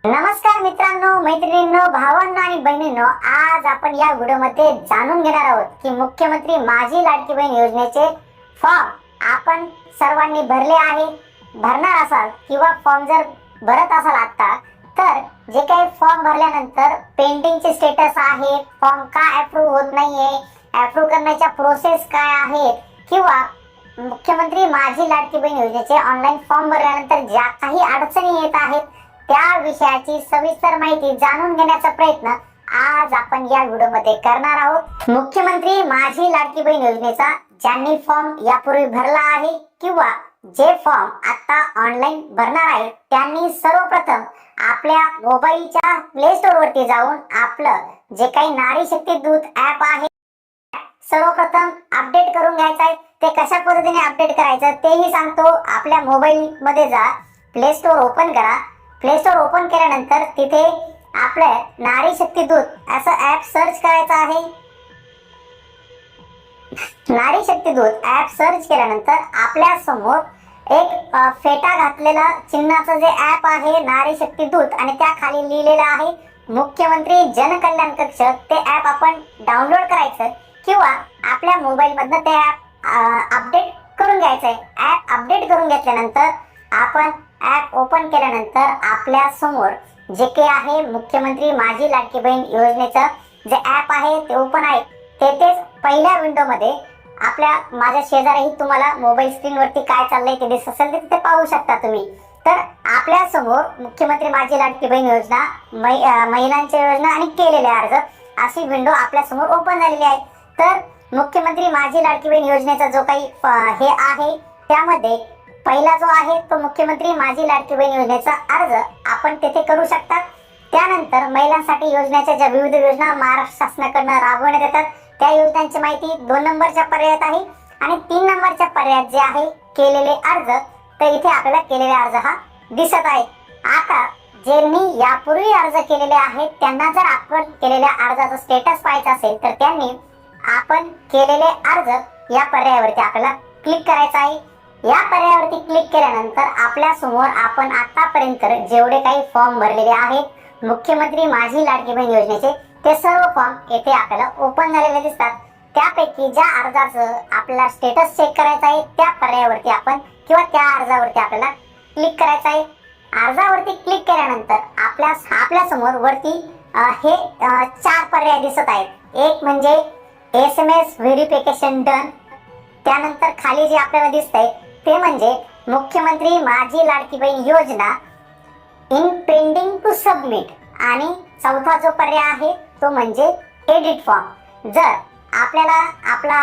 नमस्कार मित्रांनो, मैत्रिणींनो, भावांनो आणि बहिणींनो, आज आपण या व्हिडिओमध्ये जाणून घेणार आहोत की मुख्यमंत्री माझी लाडकी बहीण योजनेचे फॉर्म आपण सर्वांनी भरले आहे, भरणार असाल किंवा फॉर्म जर भरत असाल आता, तर जे काही फॉर्म भरल्यानंतर पेंडिंगचे स्टेटस आहे, फॉर्म का अप्रूव्ह होत नाहीये, अप्रूव्ह करण्याच्या प्रोसेस काय आहेत, किंवा मुख्यमंत्री माझी लाडकी बहीण योजनेचे ऑनलाईन फॉर्म भरल्यानंतर ज्या काही अडचणी येत आहेत त्या विषयाची सविस्तर माहिती जाणून घेण्याचा प्रयत्न आज आपण या व्हिडिओमध्ये करणार आहोत। मुख्यमंत्री माझी लाडकी बहीण योजनेचा ज्यांनी फॉर्म यापूर्वी भरला आहे किंवा जे फॉर्म आता ऑनलाईन भरणार आहेत त्यांनी सर्वप्रथम आपल्या मोबाईलच्या प्ले स्टोर वरती जाऊन आपलं जे काही नारी शक्ती दूत ऍप आहे सर्वप्रथम अपडेट करून घ्यायचं आहे। ते कशा पद्धतीने अपडेट करायचं तेही सांगतो। आपल्या मोबाईल मध्ये जा, प्ले स्टोर ओपन करा। प्ले स्टोर ओपन केल्यानंतर तिथे आपले नारी शक्ती दूत असं ऍप सर्च करायचं आहे। नारी शक्ती दूत ऍप सर्च केल्यानंतर आपल्या समोर एक फेटा घातलेला चिन्हाचं जे ऍप आहे नारी शक्ती दूत आणि त्या खाली लिहिलेलं आहे मुख्यमंत्री जनकल्याण कक्ष, ते ऍप आपण डाउनलोड करायचं किंवा आपल्या मोबाईल मधनं ते ऍप अपडेट करून घ्यायचंय। ऍप अपडेट करून घेतल्यानंतर आपण ऍप ओपन केल्यानंतर आपल्या समोर जे काही आहे मुख्यमंत्री माझी लाडकी बहीण योजनेचं जे ऍप आहे ते ओपन आहे। तेथेच पहिल्या विंडो मध्ये आपल्या माझ्या शेजारी तुम्हाला मोबाईल स्क्रीन वरती काय चाललंय ते दिसत असेल ते पाहू शकता तुम्ही। तर आपल्या समोर मुख्यमंत्री माझी लाडकी बहीण योजना, महिलांची योजना आणि केलेले अर्ज अशी विंडो आपल्या समोर ओपन झालेली आहे। तर मुख्यमंत्री माझी लाडकी बहीण योजनेचा जो काही हे आहे त्यामध्ये पहिला जो आहे तो मुख्यमंत्री माझी लाडकी बहीण योजनेचा अर्ज आपण तेथे करू शकता। त्यानंतर महिलांसाठी योजनेच्या ज्या विविध योजना महाराष्ट्र शासनाकडून राबवण्यात येतात त्या योजनांची माहिती 2 नंबरच्या पर्यायात आहे आणि 3 नंबरच्या पर्यायात जे आहे केलेले अर्ज, तर इथे आपल्याला केलेले अर्ज हा दिसत आहे। आता ज्यांनी यापूर्वी अर्ज केलेले आहेत त्यांना जर आपण केलेल्या अर्जाचा स्टेटस पाहायचा असेल तर त्यांनी आपण केलेले अर्ज या पर्यायावरती आपल्याला क्लिक करायचं आहे। या पर्यायावरती क्लिक केल्यानंतर आपल्या समोर आपण आतापर्यंत जेवढे काही फॉर्म भरलेले आहेत मुख्यमंत्री माझी लाडकी बहीण योजनेचे ते सर्व फॉर्म येथे आपल्याला ओपन झालेले दिसतात। त्यापैकी ज्या अर्जाचं आपल्याला स्टेटस चेक करायचं आहे त्या पर्यायावरती आपण किंवा त्या अर्जावरती आपल्याला क्लिक करायचं आहे। अर्जावरती क्लिक केल्यानंतर आपल्या समोर वरती हे 4 पर्याय दिसत आहेत। एक म्हणजे SMS व्हेरिफिकेशन डन, त्यानंतर खाली जे आपल्याला दिसतंय ते म्हणजे मुख्यमंत्री माझी लाडकी बहीण योजना इन पेंडिंग टू सबमिट, आणि चौथा जो पर्याय आहे तो म्हणजे एडिट फॉर्म। जर आपल्याला आपला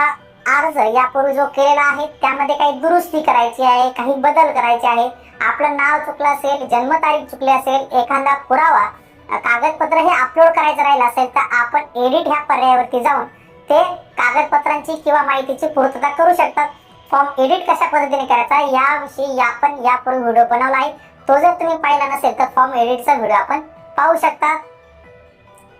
अर्ज यापूर्वी जो केलेला आहे त्यामध्ये काही दुरुस्ती करायची आहे, काही बदल करायचे आहे, आपलं नाव चुकलं असेल, जन्मतारीख चुकली असेल, एखादा पुरावा कागदपत्र हे अपलोड करायचं राहिलं असेल तर आपण एडिट ह्या पर्यायावरती जाऊन ते कागदपत्रांची किंवा माहितीची पूर्तता करू शकतात। फॉर्म एडिट कशा पद्धतीने करायचा याविषयी आपण यापूर्वी व्हिडिओ बनवला आहे, तो जर तुम्ही पाहिला नसेल तर फॉर्म एडिटचा व्हिडिओ आपण पाहू शकता।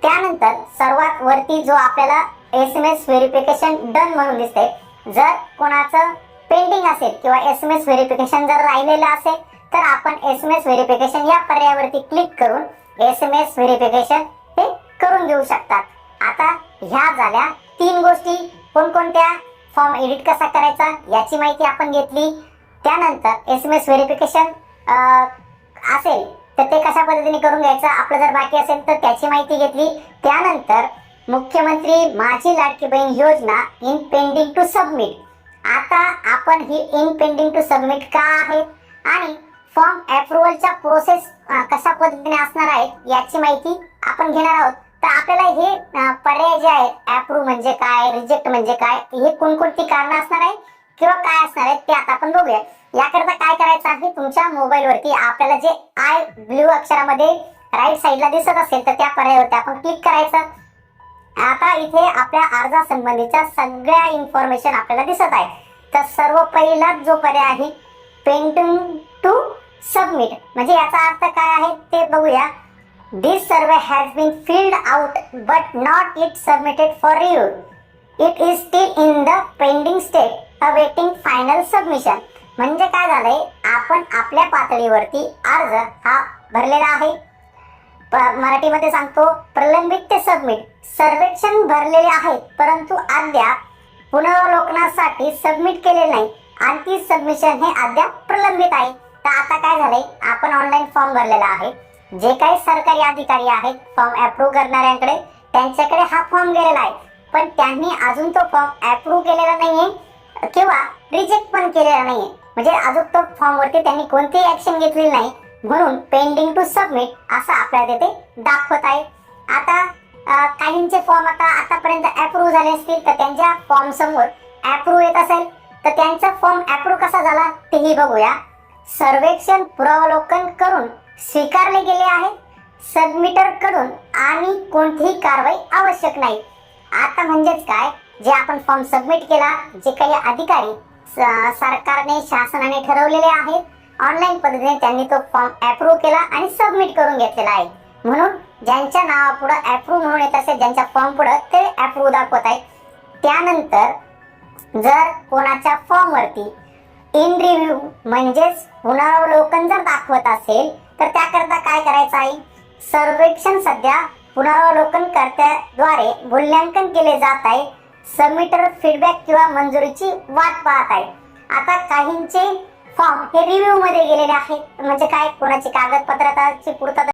त्यानंतर सर्वात वरती जो आपल्याला SMS व्हेरिफिकेशन डन म्हणून दिसते, जर कोणाचं पेंडिंग असेल किंवा SMS व्हेरिफिकेशन जर राहिलेलं असेल तर आपण SMS व्हेरिफिकेशन या पर्यायावरती क्लिक करून SMS व्हेरिफिकेशन हे करून घेऊ शकतात। आता ह्या झाल्या 3 गोष्टी। कोणकोणत्या? फॉर्म एडिट कसा करायचा याची माहिती आपण घेतली, त्यानंतर SMS व्हेरिफिकेशन असेल तर ते कशा पद्धतीने करून घ्यायचं आपलं जर बाकी असेल तर त्याची माहिती घेतली, त्यानंतर मुख्यमंत्री माझी लाडकी बहीण योजना इन पेंडिंग टू सबमिट, आता आपण ही इन पेंडिंग टू सबमिट का आहे आणि फॉर्म अप्रूव्हलच्या प्रोसेस कशा पद्धतीने असणार आहेत याची माहिती आपण घेणार आहोत। तर आपल्याला हे पर्याय जे आहेत अप्रूव्ह म्हणजे काय, रिजेक्ट म्हणजे काय, हे कोणकोणती कारणं असणार आहे किंवा काय असणार आहेत ते आता आपण बघूया। याकरता काय करायचं आहे, तुमच्या मोबाईल वरती आपल्याला जे आय ब्ल्यू अक्षरामध्ये राईट साईडला दिसत असेल तर त्या पर्यायावरती आपण क्लिक करायचं। आता इथे आपल्या अर्जासंबंधीच्या सगळ्या इन्फॉर्मेशन आपल्याला दिसत आहे। तर सर्व पहिला जो पर्याय आहे पेंडिंग टू सबमिट, म्हणजे याचा अर्थ काय आहे ते बघूया। This survey has been filled out but not yet submitted for review. It is still in the pending state awaiting final submission. म्हणजे काय झालंय, आपण आपल्या पातळीवरती अर्ज हा भरलेला आहे मराठीमध्ये सांगतो, प्रलंबित ते सबमिट. सर्वेक्षण भरलेले आहेत परंतु अद्याप पुनरावलोकनासाठी सबमिट केले नाही आणि ती सबमिशन हे अद्याप प्रलंबित आहे. तर आता काय झालंय, आपण ऑनलाईन फॉर्म भरलेला आहे. जे काही सरकारी अधिकारी आहेत फॉर्म अप्रूव्ह करणाऱ्यांकडे, त्यांच्याकडे हा फॉर्म गेलेला आहे, पण त्यांनी अजून तो फॉर्म अप्रूव्ह केलेला नाहीये किंवा रिजेक्ट पण केलेला नाहीये. म्हणजे अजून तो फॉर्म वरती त्यांनी कोणतीही ऍक्शन घेतलेली नाही, म्हणून पेंडिंग टू सबमिट असं आपल्याला तिथे दाखवत आहे. आता काहींचे फॉर्म आतापर्यंत अप्रूव्ह झाले असतील तर त्यांच्या फॉर्म समोर अप्रूव्ह येत असेल तर त्यांचा फॉर्म अप्रूव्ह कसा झाला तेही बघूया. सर्वेक्षण पुनरावलोकन करून स्वीकारले गेले आहे सबमिटर कडून आणि कोणतीही कारवाई आवश्यक नाही. आता म्हणजेच काय, जे आपण फॉर्म सबमिट केला, जे काही अधिकारी सरकारने शासनाने ठरवलेले आहेत ऑनलाईन पद्धतीने त्यांनी तो फॉर्म अप्रूव्ह केला आणि सबमिट करून घेतलेला आहे. म्हणून ज्यांच्या नावापुढे अप्रूव्ह म्हणून येत असेल, ज्यांच्या फॉर्म पुढे ते अप्रूव्ह दाखवत आहे. त्यानंतर जर कोणाच्या फॉर्म वरती इन रिव्ह्यू म्हणजेच पुनरावलोकन जर दाखवत असेल तर त्याकरता काय करायचं आहे, सर्वेक्षण सध्या पुनरावलोकन कर्त्याद्वारे मूल्यांकन केले जात आहे. सबमिटर फीडबॅक किंवा मंजुरीची वाट पाहत आहे. आता काहींचे फॉर्म हे रिव्ह्यू मध्ये गेलेले आहेत, म्हणजे काय, कोणाची कागदपत्राची पूर्तता